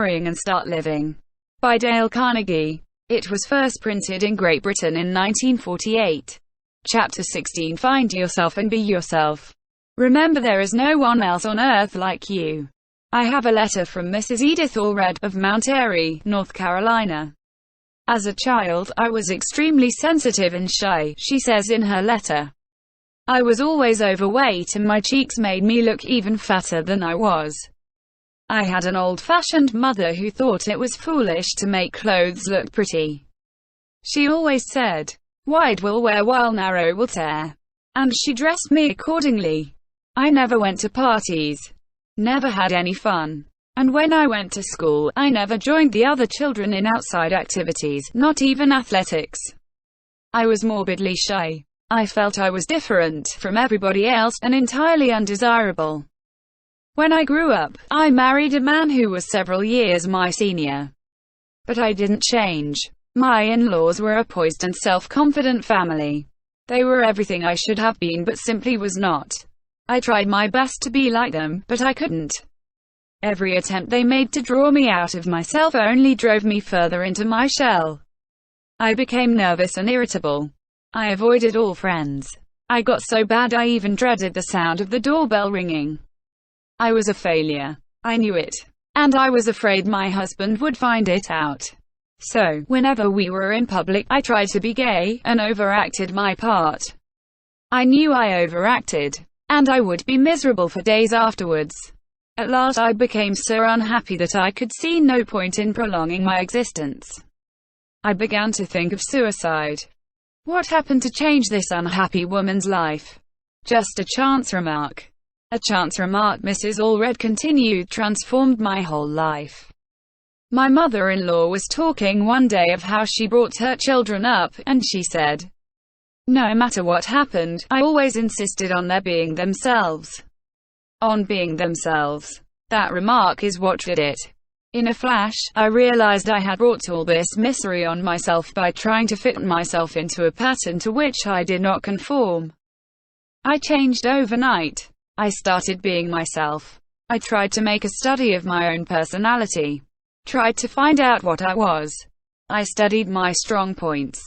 and Start Living by Dale Carnegie. It was first printed in Great Britain in 1948. Chapter 16. Find yourself and be yourself. Remember, there is no one else on earth like you. I have a letter from Misses Edith Allred of Mount Airy, North Carolina. As a child, I was extremely sensitive and shy, she says in her letter. I was always overweight and my cheeks made me look even fatter than I was. I had an old-fashioned mother who thought it was foolish to make clothes look pretty. She always said, "Wide will wear while narrow will tear." And she dressed me accordingly. I never went to parties. Never had any fun. And when I went to school, I never joined the other children in outside activities, not even athletics. I was morbidly shy. I felt I was different from everybody else, and entirely undesirable. When I grew up, I married a man who was several years my senior. But I didn't change. My in-laws were a poised and self-confident family. They were everything I should have been but simply was not. I tried my best to be like them, but I couldn't. Every attempt they made to draw me out of myself only drove me further into my shell. I became nervous and irritable. I avoided all friends. I got so bad I even dreaded the sound of the doorbell ringing. I was a failure. I knew it. And I was afraid my husband would find it out. So, whenever we were in public, I tried to be gay, and overacted my part. I knew I overacted. And I would be miserable for days afterwards. At last I became so unhappy that I could see no point in prolonging my existence. I began to think of suicide. What happened to change this unhappy woman's life? Just a chance remark. A chance remark, Mrs. Allred continued, transformed my whole life. My mother-in-law was talking one day of how she brought her children up, and she said, "No matter what happened, I always insisted on their being themselves. On being themselves." That remark is what did it. In a flash, I realized I had brought all this misery on myself by trying to fit myself into a pattern to which I did not conform. I changed overnight. I started being myself. I tried to make a study of my own personality. Tried to find out what I was. I studied my strong points.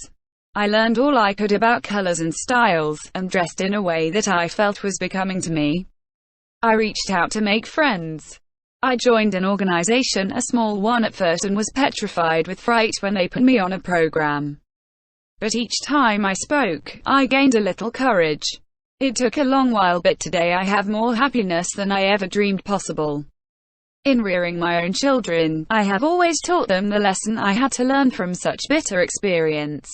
I learned all I could about colors and styles, and dressed in a way that I felt was becoming to me. I reached out to make friends. I joined an organization, a small one at first, and was petrified with fright when they put me on a program. But each time I spoke, I gained a little courage. It took a long while, but today I have more happiness than I ever dreamed possible. In rearing my own children, I have always taught them the lesson I had to learn from such bitter experience.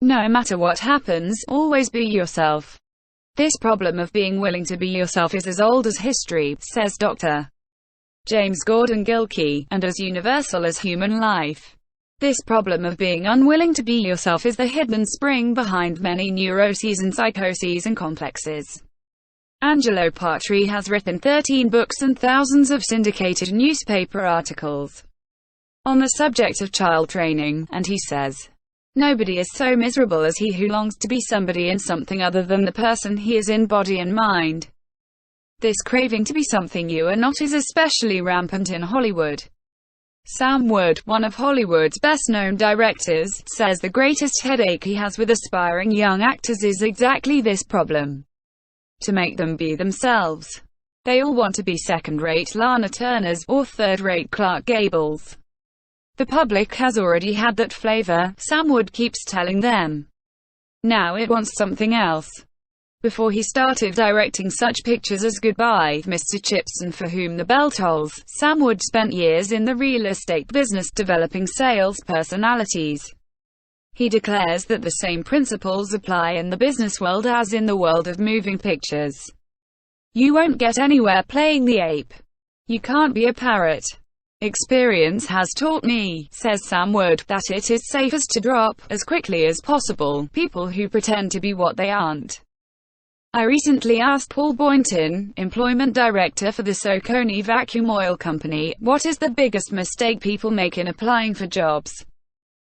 No matter what happens, always be yourself. This problem of being willing to be yourself is as old as history, says Dr. James Gordon Gilkey, and as universal as human life. This problem of being unwilling to be yourself is the hidden spring behind many neuroses and psychoses and complexes. Angelo Patri has written 13 books and thousands of syndicated newspaper articles on the subject of child training, and he says, "Nobody is so miserable as he who longs to be somebody and something other than the person he is in body and mind." This craving to be something you are not is especially rampant in Hollywood. Sam Wood, one of Hollywood's best-known directors, says the greatest headache he has with aspiring young actors is exactly this problem. To make them be themselves. They all want to be second-rate Lana Turners, or third-rate Clark Gables. The public has already had that flavor, Sam Wood keeps telling them. Now it wants something else. Before he started directing such pictures as Goodbye, Mr. Chips and For Whom the Bell Tolls, Sam Wood spent years in the real estate business developing sales personalities. He declares that the same principles apply in the business world as in the world of moving pictures. You won't get anywhere playing the ape. You can't be a parrot. Experience has taught me, says Sam Wood, that it is safest to drop, as quickly as possible, people who pretend to be what they aren't. I recently asked Paul Boynton, employment director for the Saucony Vacuum Oil Company, what is the biggest mistake people make in applying for jobs.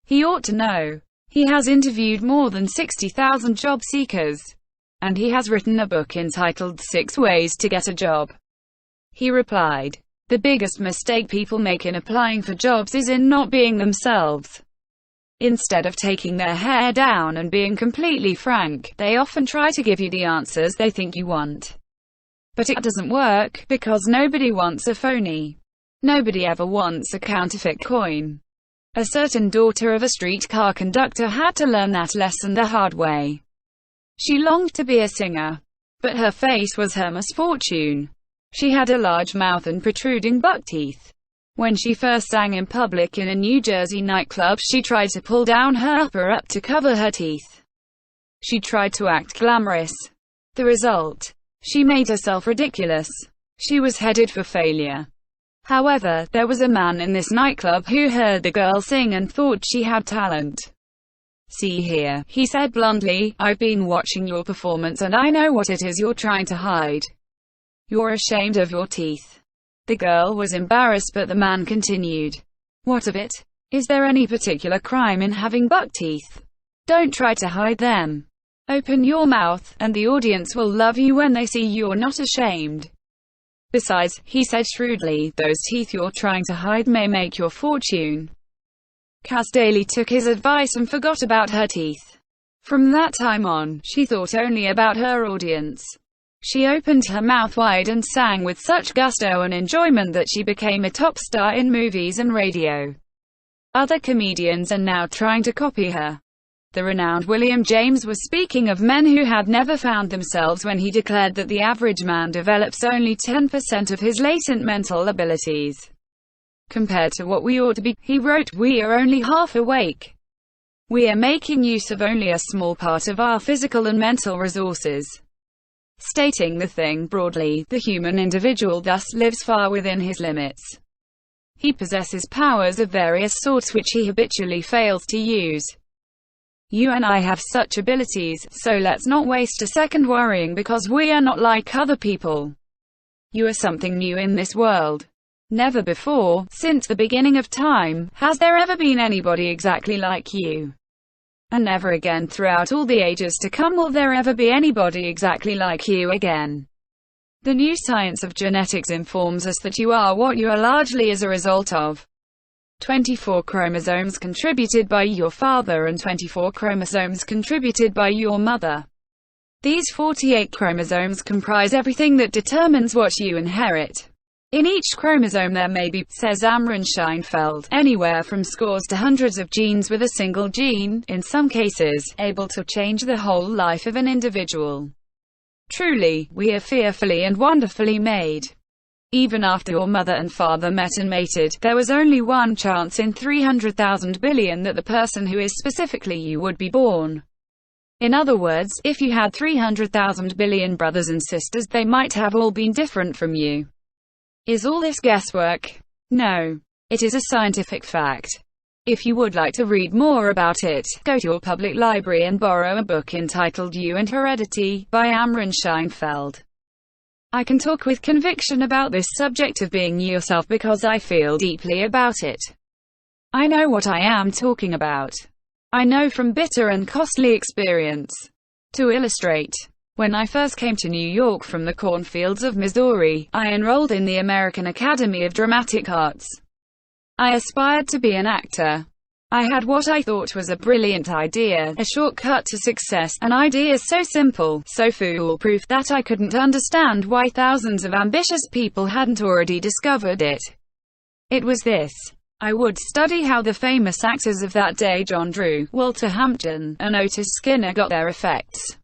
He ought to know. He has interviewed more than 60,000 job seekers. And he has written a book entitled 6 Ways to Get a Job. He replied, The biggest mistake people make in applying for jobs is in not being themselves. Instead of taking their hair down and being completely frank, they often try to give you the answers they think you want. But it doesn't work, because nobody wants a phony. Nobody ever wants a counterfeit coin. A certain daughter of a streetcar conductor had to learn that lesson the hard way. She longed to be a singer, but her face was her misfortune. She had a large mouth and protruding buck teeth. When she first sang in public in a New Jersey nightclub, she tried to pull down her upper lip to cover her teeth. She tried to act glamorous. The result? She made herself ridiculous. She was headed for failure. However, there was a man in this nightclub who heard the girl sing and thought she had talent. "See here," he said bluntly, "I've been watching your performance and I know what it is you're trying to hide. You're ashamed of your teeth." The girl was embarrassed, but the man continued, "What of it? Is there any particular crime in having buck teeth? Don't try to hide them. Open your mouth, and the audience will love you when they see you're not ashamed. Besides," he said shrewdly, "those teeth you're trying to hide may make your fortune." Cass Daly took his advice and forgot about her teeth. From that time on, she thought only about her audience. She opened her mouth wide and sang with such gusto and enjoyment that she became a top star in movies and radio. Other comedians are now trying to copy her. The renowned William James was speaking of men who had never found themselves when he declared that the average man develops only 10% of his latent mental abilities. Compared to what we ought to be, he wrote, we are only half awake. We are making use of only a small part of our physical and mental resources. Stating the thing broadly, the human individual thus lives far within his limits. He possesses powers of various sorts which he habitually fails to use. You and I have such abilities, so let's not waste a second worrying because we are not like other people. You are something new in this world. Never before, since the beginning of time, has there ever been anybody exactly like you. And never again throughout all the ages to come will there ever be anybody exactly like you again. The new science of genetics informs us that you are what you are largely as a result of 24 chromosomes contributed by your father and 24 chromosomes contributed by your mother. These 48 chromosomes comprise everything that determines what you inherit. In each chromosome there may be, says Amron Scheinfeld, anywhere from scores to hundreds of genes, with a single gene, in some cases, able to change the whole life of an individual. Truly, we are fearfully and wonderfully made. Even after your mother and father met and mated, there was only one chance in 300,000 billion that the person who is specifically you would be born. In other words, if you had 300,000 billion brothers and sisters, they might have all been different from you. Is all this guesswork? No. It is a scientific fact. If you would like to read more about it, go to your public library and borrow a book entitled You and Heredity, by Amron Scheinfeld. I can talk with conviction about this subject of being yourself because I feel deeply about it. I know what I am talking about. I know from bitter and costly experience. To illustrate, when I first came to New York from the cornfields of Missouri, I enrolled in the American Academy of Dramatic Arts. I aspired to be an actor. I had what I thought was a brilliant idea, a shortcut to success, an idea so simple, so foolproof, that I couldn't understand why thousands of ambitious people hadn't already discovered it. It was this. I would study how the famous actors of that day, John Drew, Walter Hampton, and Otis Skinner, got their effects.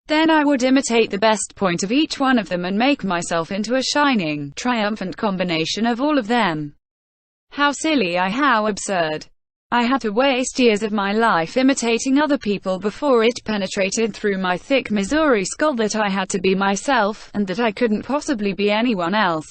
Then I would imitate the best point of each one of them and make myself into a shining, triumphant combination of all of them. How silly, how absurd. I had to waste years of my life imitating other people before it penetrated through my thick Missouri skull that I had to be myself, and that I couldn't possibly be anyone else.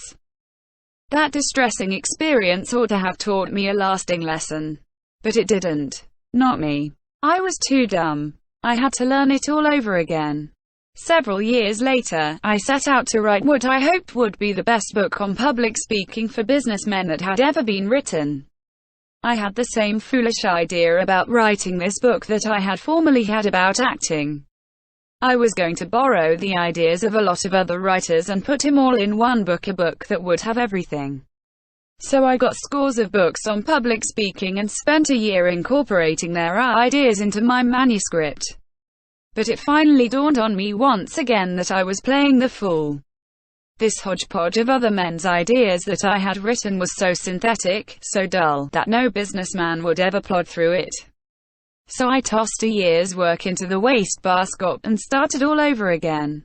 That distressing experience ought to have taught me a lasting lesson. But it didn't. Not me. I was too dumb. I had to learn it all over again. Several years later, I set out to write what I hoped would be the best book on public speaking for businessmen that had ever been written. I had the same foolish idea about writing this book that I had formerly had about acting. I was going to borrow the ideas of a lot of other writers and put him all in one book, a book that would have everything. So I got scores of books on public speaking and spent a year incorporating their ideas into my manuscript. But it finally dawned on me once again that I was playing the fool. This hodgepodge of other men's ideas that I had written was so synthetic, so dull, that no businessman would ever plod through it. So I tossed a year's work into the wastebasket and started all over again.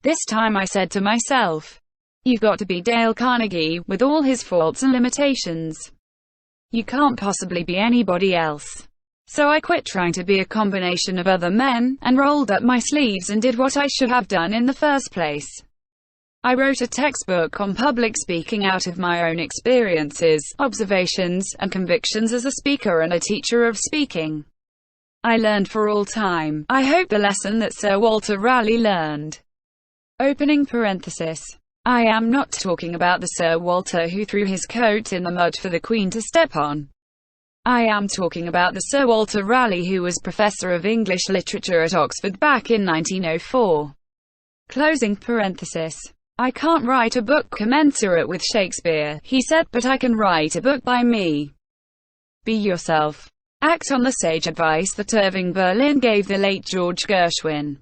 This time I said to myself, "You've got to be Dale Carnegie, with all his faults and limitations. You can't possibly be anybody else." So I quit trying to be a combination of other men, and rolled up my sleeves and did what I should have done in the first place. I wrote a textbook on public speaking out of my own experiences, observations, and convictions as a speaker and a teacher of speaking. I learned for all time, I hope, the lesson that Sir Walter Raleigh learned. Opening parenthesis. I am not talking about the Sir Walter who threw his coat in the mud for the Queen to step on. I am talking about the Sir Walter Raleigh who was Professor of English Literature at Oxford back in 1904. Closing parenthesis. I can't write a book commensurate with Shakespeare, he said, but I can write a book by me. Be yourself. Act on the sage advice that Irving Berlin gave the late George Gershwin.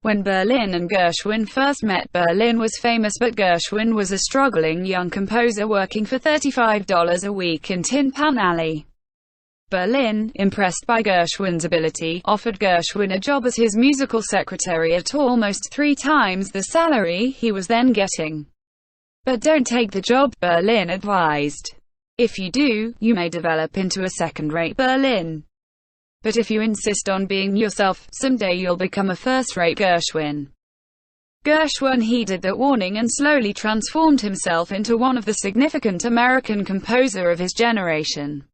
When Berlin and Gershwin first met, Berlin was famous, but Gershwin was a struggling young composer working for $35 a week in Tin Pan Alley. Berlin, impressed by Gershwin's ability, offered Gershwin a job as his musical secretary at almost 3 times the salary he was then getting. But don't take the job, Berlin advised. If you do, you may develop into a second-rate Berlin. But if you insist on being yourself, someday you'll become a first-rate Gershwin. Gershwin heeded that warning and slowly transformed himself into one of the significant American composer of his generation.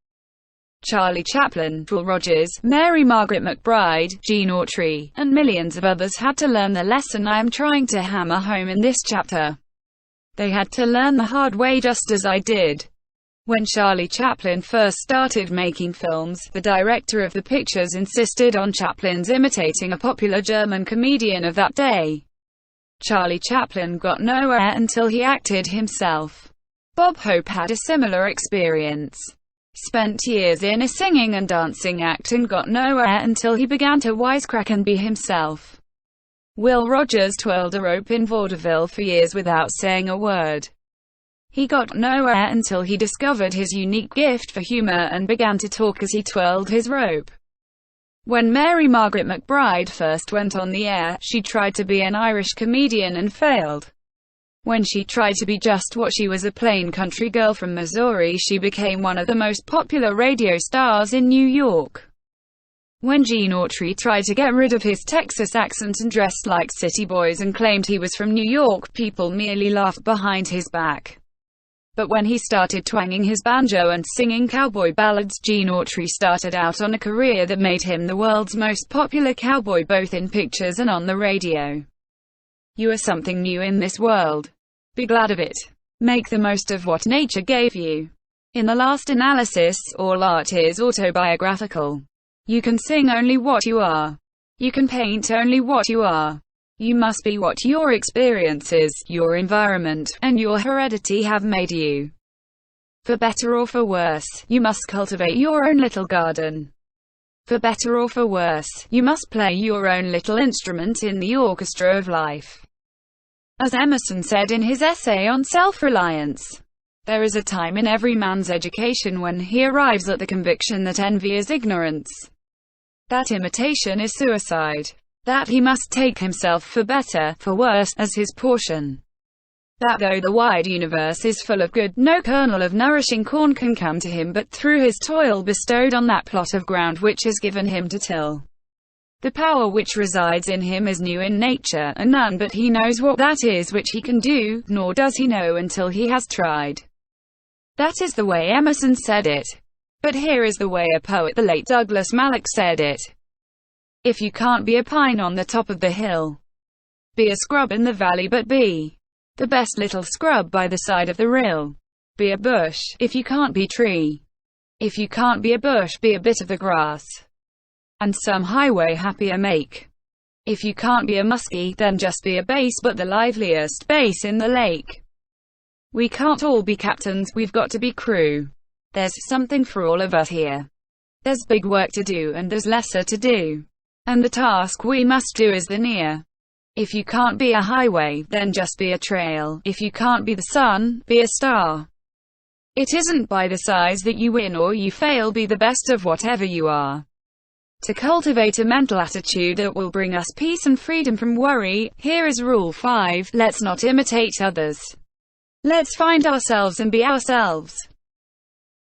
Charlie Chaplin, Will Rogers, Mary Margaret McBride, Gene Autry, and millions of others had to learn the lesson I am trying to hammer home in this chapter. They had to learn the hard way just as I did. When Charlie Chaplin first started making films, the director of the pictures insisted on Chaplin's imitating a popular German comedian of that day. Charlie Chaplin got nowhere until he acted himself. Bob Hope had a similar experience. Spent years in a singing and dancing act and got nowhere until he began to wisecrack and be himself. Will Rogers twirled a rope in vaudeville for years without saying a word. He got nowhere until he discovered his unique gift for humor and began to talk as he twirled his rope. When Mary Margaret McBride first went on the air, she tried to be an Irish comedian and failed. When she tried to be just what she was, a plain country girl from Missouri, she became one of the most popular radio stars in New York. When Gene Autry tried to get rid of his Texas accent and dressed like city boys and claimed he was from New York, people merely laughed behind his back. But when he started twanging his banjo and singing cowboy ballads, Gene Autry started out on a career that made him the world's most popular cowboy, both in pictures and on the radio. You are something new in this world. Be glad of it. Make the most of what nature gave you. In the last analysis, all art is autobiographical. You can sing only what you are. You can paint only what you are. You must be what your experiences, your environment, and your heredity have made you. For better or for worse, you must cultivate your own little garden. For better or for worse, you must play your own little instrument in the orchestra of life. As Emerson said in his essay on self-reliance, there is a time in every man's education when he arrives at the conviction that envy is ignorance, that imitation is suicide, that he must take himself for better, for worse, as his portion. That though the wide universe is full of good, no kernel of nourishing corn can come to him but through his toil bestowed on that plot of ground which is given him to till. The power which resides in him is new in nature, and none but he knows what that is which he can do, nor does he know until he has tried. That is the way Emerson said it. But here is the way a poet, the late Douglas Mallock, said it. If you can't be a pine on the top of the hill, be a scrub in the valley, but be the best little scrub by the side of the rill. Be a bush, if you can't be tree. If you can't be a bush, be a bit of the grass, and some highway happier make. If you can't be a muskie, then just be a bass, but the liveliest bass in the lake. We can't all be captains, we've got to be crew. There's something for all of us here. There's big work to do and there's lesser to do. And the task we must do is the near. If you can't be a highway, then just be a trail. If you can't be the sun, be a star. It isn't by the size that you win or you fail, be the best of whatever you are. To cultivate a mental attitude that will bring us peace and freedom from worry, here is Rule 5, let's not imitate others. Let's find ourselves and be ourselves.